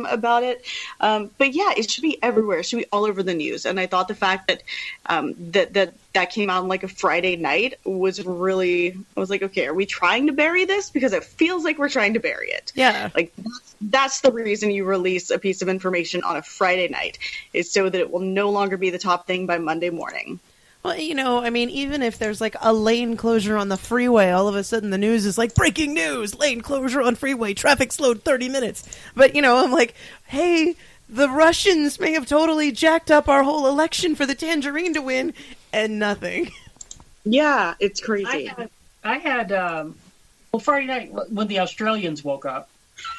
about it. But yeah, it should be everywhere. It should be all over the news. And I thought the fact that that came out on like a Friday night was really, I was like, okay, are we trying to bury this? Because it feels like we're trying to bury it. Yeah. Like that's the reason you release a piece of information on a Friday night, is so that it will no longer be the top thing by Monday morning. Well, I mean, even if there's like a lane closure on the freeway, all of a sudden the news is like, breaking news, lane closure on freeway, traffic slowed 30 minutes. But, I'm like, hey, the Russians may have totally jacked up our whole election for the Tangerine to win, and nothing. Yeah, it's crazy. I had Friday night when the Australians woke up,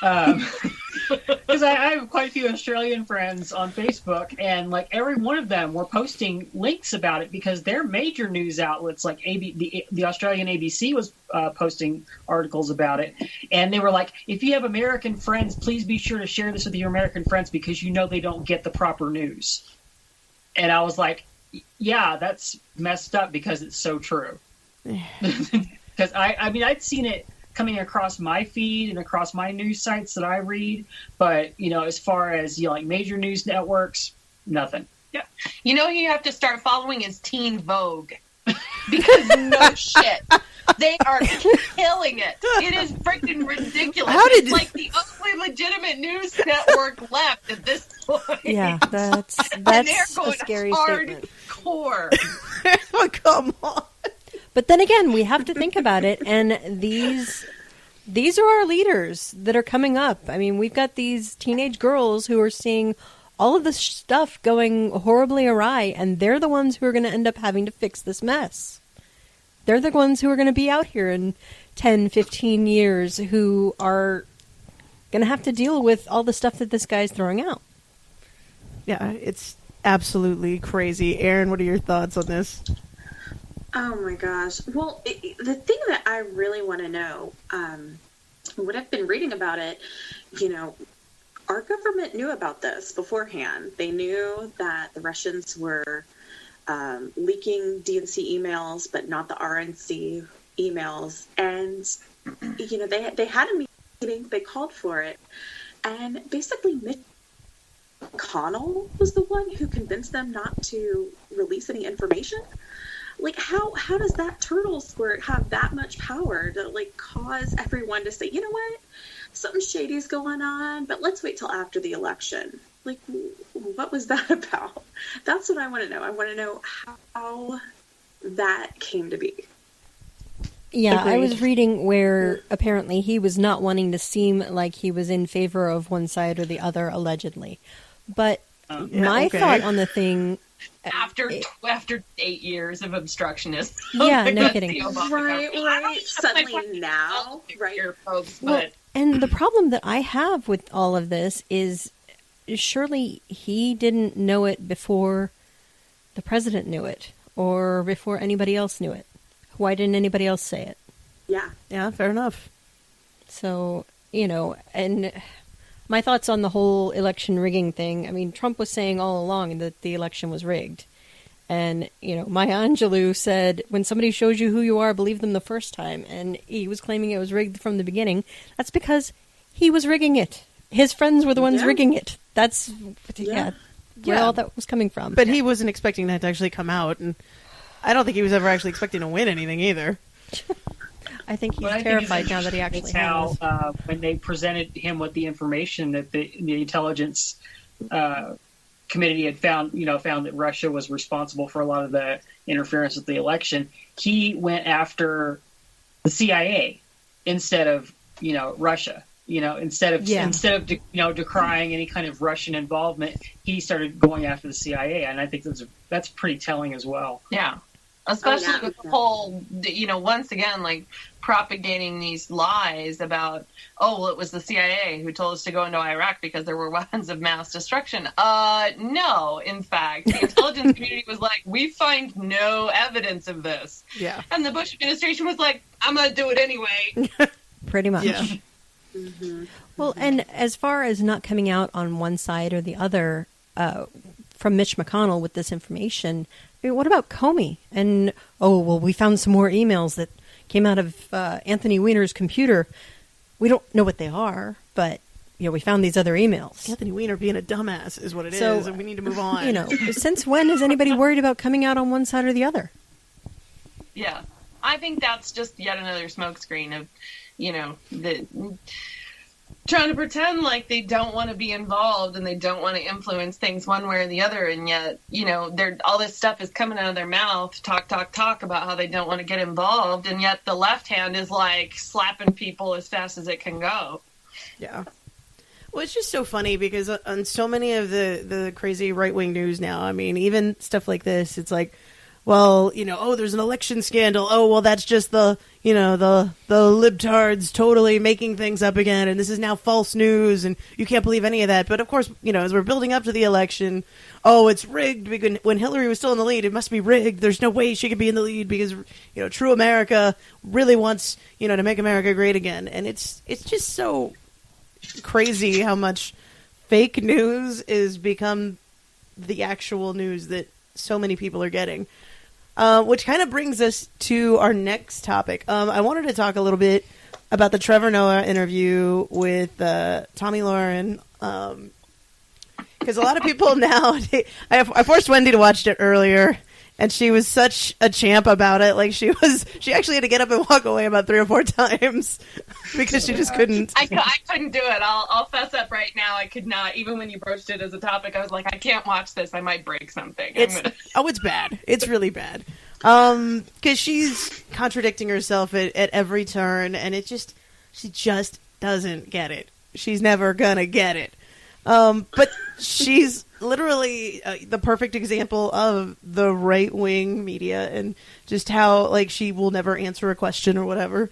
because I have quite a few Australian friends on Facebook, and like every one of them were posting links about it because their major news outlets, like the Australian ABC, was posting articles about it, and they were like, if you have American friends, please be sure to share this with your American friends because they don't get the proper news. And I was like, yeah, that's messed up because it's so true. Because I mean, I'd seen it coming across my feed and across my news sites that I read, but as far as like major news networks, nothing. Yeah, who you have to start following is Teen Vogue, because no shit, they are killing it. It is freaking ridiculous. It's like the only legitimate news network left at this point. Yeah, that's and they're going a scary statement. Hardcore. Oh, come on. But then again, we have to think about it, and these are our leaders that are coming up. I mean, we've got these teenage girls who are seeing all of this stuff going horribly awry, and they're the ones who are going to end up having to fix this mess. They're the ones who are going to be out here in 10, 15 years who are going to have to deal with all the stuff that this guy's throwing out. Yeah, it's absolutely crazy. Aaron, what are your thoughts on this? Oh my gosh. Well, the thing that I really want to know, what I've been reading about it, our government knew about this beforehand. They knew that the Russians were leaking DNC emails, but not the RNC emails. And, they had a meeting, they called for it, and basically Mitch McConnell was the one who convinced them not to release any information. Like, how does that turtle squirt have that much power to, like, cause everyone to say, you know what, something shady's going on, but let's wait till after the election? Like, what was that about? That's what I want to know. I want to know how that came to be. Yeah, Agreed. I was reading where apparently he was not wanting to seem like he was in favor of one side or the other, allegedly. But my thought on the thing... After 8 years of obstructionism. Yeah, no kidding. Right. Suddenly now, right? Folks, well, and the problem that I have with all of this is surely he didn't know it before the president knew it or before anybody else knew it. Why didn't anybody else say it? Yeah. Yeah, fair enough. So, and my thoughts on the whole election rigging thing. I mean, Trump was saying all along that the election was rigged. And, Maya Angelou said, when somebody shows you who you are, believe them the first time. And he was claiming it was rigged from the beginning. That's because he was rigging it. His friends were the ones rigging it. That's, where all that was coming from. But he wasn't expecting that to actually come out. And I don't think he was ever actually expecting to win anything either. I think he's terrified now that he actually has. When they presented him with the information that the intelligence committee had found that Russia was responsible for a lot of the interference with the election, he went after the CIA instead of Russia. Instead of decrying any kind of Russian involvement, he started going after the CIA, and I think that's pretty telling as well. Yeah. Especially with the whole, once again, like, propagating these lies about, it was the CIA who told us to go into Iraq because there were weapons of mass destruction. No, in fact. The intelligence community was like, we find no evidence of this. Yeah. And the Bush administration was like, I'm going to do it anyway. Pretty much. Yeah. Mm-hmm. Well, and as far as not coming out on one side or the other from Mitch McConnell with this information, I mean, what about Comey? And, we found some more emails that came out of Anthony Weiner's computer. We don't know what they are, but, we found these other emails. Anthony Weiner being a dumbass is what it So, is, and we need to move on. Since when is anybody worried about coming out on one side or the other? Yeah. I think that's just yet another smokescreen of, the trying to pretend like they don't want to be involved and they don't want to influence things one way or the other, and yet, all this stuff is coming out of their mouth, talk about how they don't want to get involved, and yet the left hand is like slapping people as fast as it can go. Yeah. Well, it's just so funny because on so many of the crazy right-wing news now, I mean, even stuff like this, it's like, well, there's an election scandal. Oh, well, that's just the libtards totally making things up again, and this is now false news, and you can't believe any of that. But of course, as we're building up to the election, oh, it's rigged because when Hillary was still in the lead, it must be rigged. There's no way she could be in the lead because true America really wants to make America great again, and it's just so crazy how much fake news is become the actual news that so many people are getting. Which kind of brings us to our next topic. I wanted to talk a little bit about the Trevor Noah interview with TomiLahren. Because a lot of people now, I forced Wendy to watch it earlier, and she was such a champ about it. Like she actually had to get up and walk away about 3 or 4 times because she just couldn't. I couldn't do it. I'll fess up right now. I could not. Even when you broached it as a topic, I was like, I can't watch this. I might break something. It's bad. It's really bad. Because she's contradicting herself at every turn, and she just doesn't get it. She's never gonna get it. But she's literally the perfect example of the right-wing media and just how, she will never answer a question or whatever.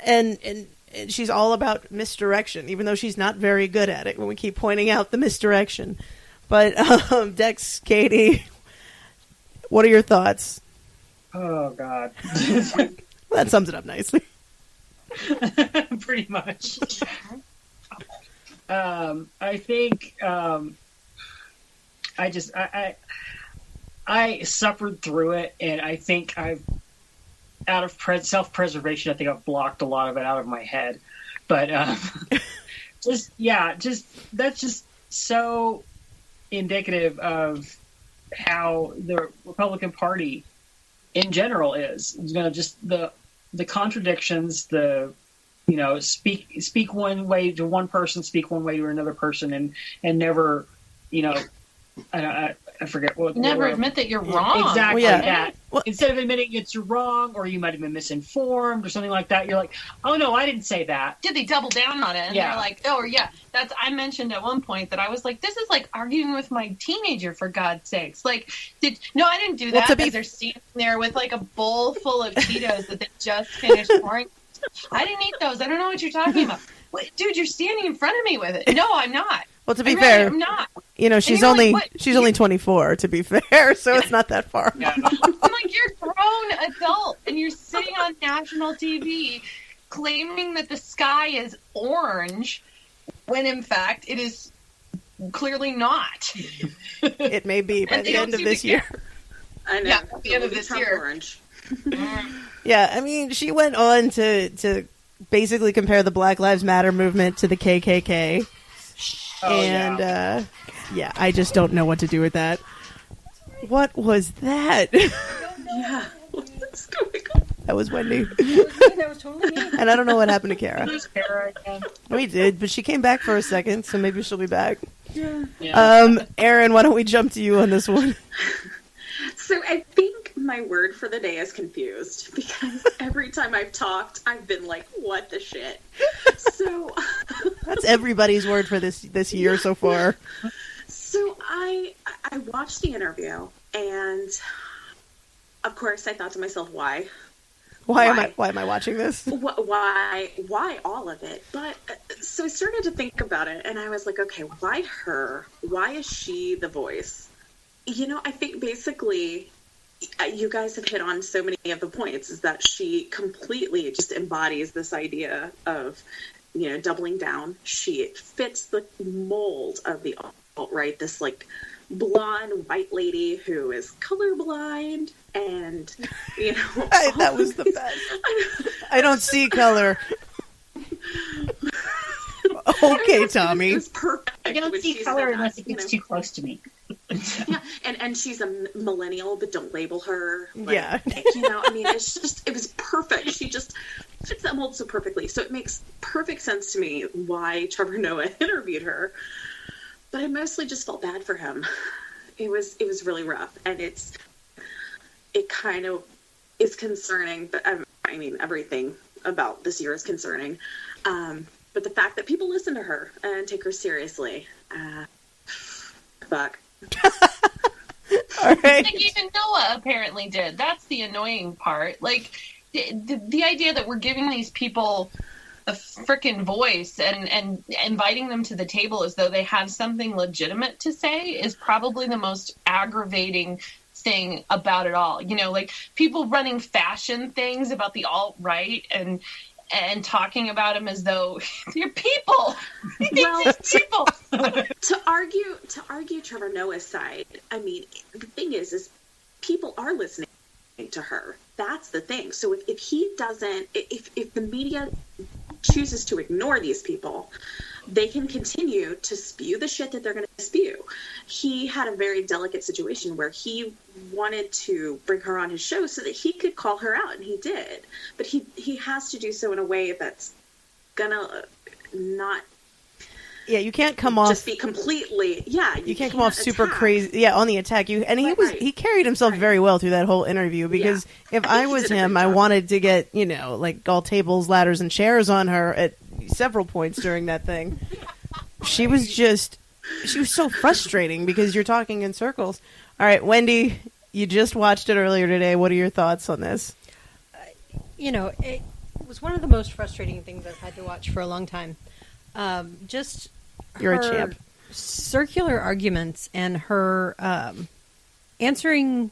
And she's all about misdirection, even though she's not very good at it when we keep pointing out the misdirection. But, Dex, Katie, what are your thoughts? Oh, God. Well, that sums it up nicely. Pretty much. I think I suffered through it, and I think out of self-preservation, I think I've blocked a lot of it out of my head. But that's just so indicative of how the Republican Party in general is. Just the contradictions, speak one way to one person, speak one way to another person, and never, I forget what. Never admit that you're wrong. Exactly that. Well, instead of admitting it's wrong, or you might have been misinformed or something like that, you're like, oh no, I didn't say that. Did they double down on it? And they're like, oh yeah, I mentioned at one point that I was like, this is like arguing with my teenager, for God's sakes. Like, I didn't do that because they're standing there with like a bowl full of Cheetos that they just finished pouring. I didn't eat those. I don't know what you're talking about. Wait, dude, you're standing in front of me with it. No, I'm not. Well, to be fair, I'm not. She's only 24. To be fair, so it's not that far. Yeah. I'm like, you're a grown adult, and you're sitting on national TV claiming that the sky is orange, when in fact it is clearly not. It may be by the end of this year. I know. Yeah, at the end of this year. Orange. Yeah, I mean, she went on to basically compare the Black Lives Matter movement to the KKK. I just don't know what to do with that. What was that? Yeah. What's going on? That was Wendy. That was totally me. And I don't know what happened to Kara. There's Kara again. We did, but she came back for a second, so maybe she'll be back. Yeah. Aaron, why don't we jump to you on this one? So I think my word for the day is confused, because every time I've talked, I've been like, what the shit? So that's everybody's word for this year so far. So I watched the interview, and of course I thought to myself, why? Why am I watching this? Why all of it? But so I started to think about it, and I was like, okay, why her? Why is she the voice? I think basically you guys have hit on so many of the points, is that she completely just embodies this idea of, doubling down. She fits the mold of the alt-right, this like blonde white lady who is colorblind, and that was the best. I don't see color. Okay, Tommy. It was perfect. I don't when see she color said that, unless it gets too close to me. Yeah, and she's a millennial, but don't label her. Like, Yeah. I mean, it was perfect. She just fits that mold so perfectly. So it makes perfect sense to me why Trevor Noah interviewed her. But I mostly just felt bad for him. It was really rough, and it kind of is concerning. But I mean, everything about this year is concerning. But the fact that people listen to her and take her seriously, fuck. All right. Like even Noah apparently did. That's the annoying part. Like the idea that we're giving these people a frickin' voice and inviting them to the table as though they have something legitimate to say is probably the most aggravating thing about it all. You know, like people running fashion things about the alt-right and talking about them as though they're people. Well, people. to argue Trevor Noah's side, I mean, the thing is people are listening to her. That's the thing. So if he doesn't, if the media chooses to ignore these people, they can continue to spew the shit that they're going to spew. He had a very delicate situation where he wanted to bring her on his show so that he could call her out, and he did. But he has to do so in a way that's gonna not. Yeah, you can't come off. Just be completely. Yeah, you can't come off super attack. crazy. Yeah, on the attack. He carried himself very well through that whole interview because if I was him, I wanted to get like all tables, ladders, and chairs on her at several points during that thing. She was so frustrating because you're talking in circles. All right, Wendy, you just watched it earlier today. What are your thoughts on this? It was one of the most frustrating things I've had to watch for a long time. You're a her champ. Circular arguments and her answering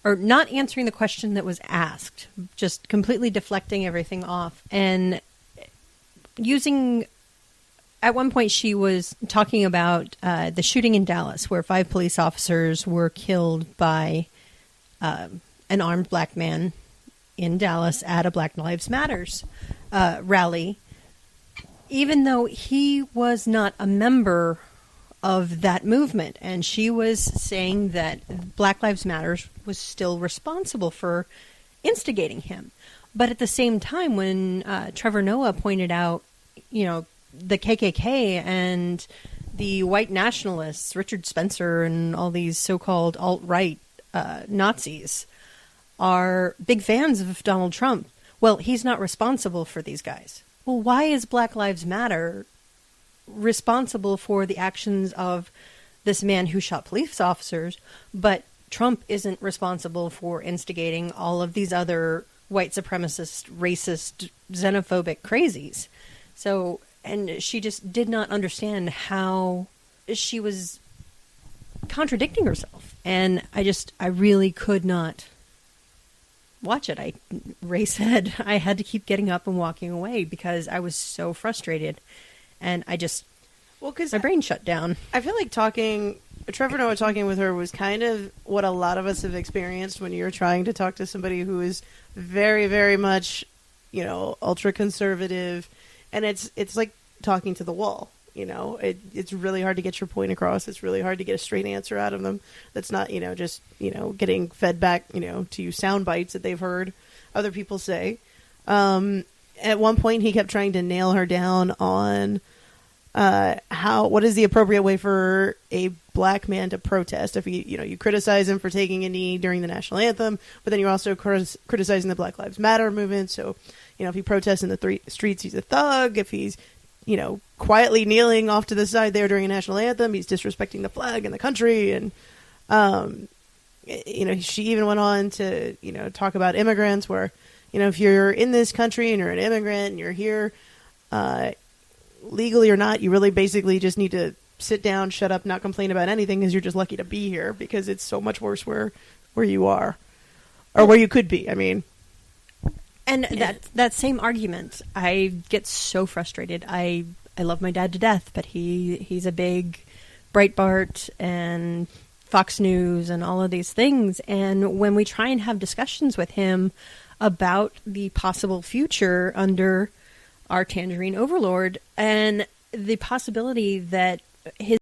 or not answering the question that was asked, just completely deflecting everything off and using. At one point, she was talking about the shooting in Dallas, where 5 police officers were killed by an armed black man in Dallas at a Black Lives Matters rally, even though he was not a member of that movement. And she was saying that Black Lives Matters was still responsible for instigating him. But at the same time, when Trevor Noah pointed out, the KKK and the white nationalists, Richard Spencer and all these so-called alt-right Nazis are big fans of Donald Trump. Well, he's not responsible for these guys. Well, why is Black Lives Matter responsible for the actions of this man who shot police officers, but Trump isn't responsible for instigating all of these other white supremacist, racist, xenophobic crazies? So... And she just did not understand how she was contradicting herself. And I really could not watch it. Ray said I had to keep getting up and walking away because I was so frustrated. And because my brain shut down. I feel like Trevor Noah talking with her was kind of what a lot of us have experienced when you're trying to talk to somebody who is very, very much, ultra conservative. And it's like talking to the wall, It's really hard to get your point across. It's really hard to get a straight answer out of them. That's not, just, getting fed back, to you sound bites that they've heard other people say. At one point, he kept trying to nail her down on what is the appropriate way for a black man to protest. If you criticize him for taking a knee during the national anthem, but then you're also criticizing the Black Lives Matter movement. So, if he protests in the streets, he's a thug. If he's, quietly kneeling off to the side there during a national anthem, he's disrespecting the flag and the country. And, she even went on to, talk about immigrants where, if you're in this country and you're an immigrant and you're here, legally or not, you really basically just need to sit down, shut up, not complain about anything because you're just lucky to be here because it's so much worse where you are or where you could be. I mean, and that same argument, I get so frustrated. I love my dad to death, but he's a big Breitbart and Fox News and all of these things. And when we try and have discussions with him about the possible future under our tangerine overlord, and the possibility that his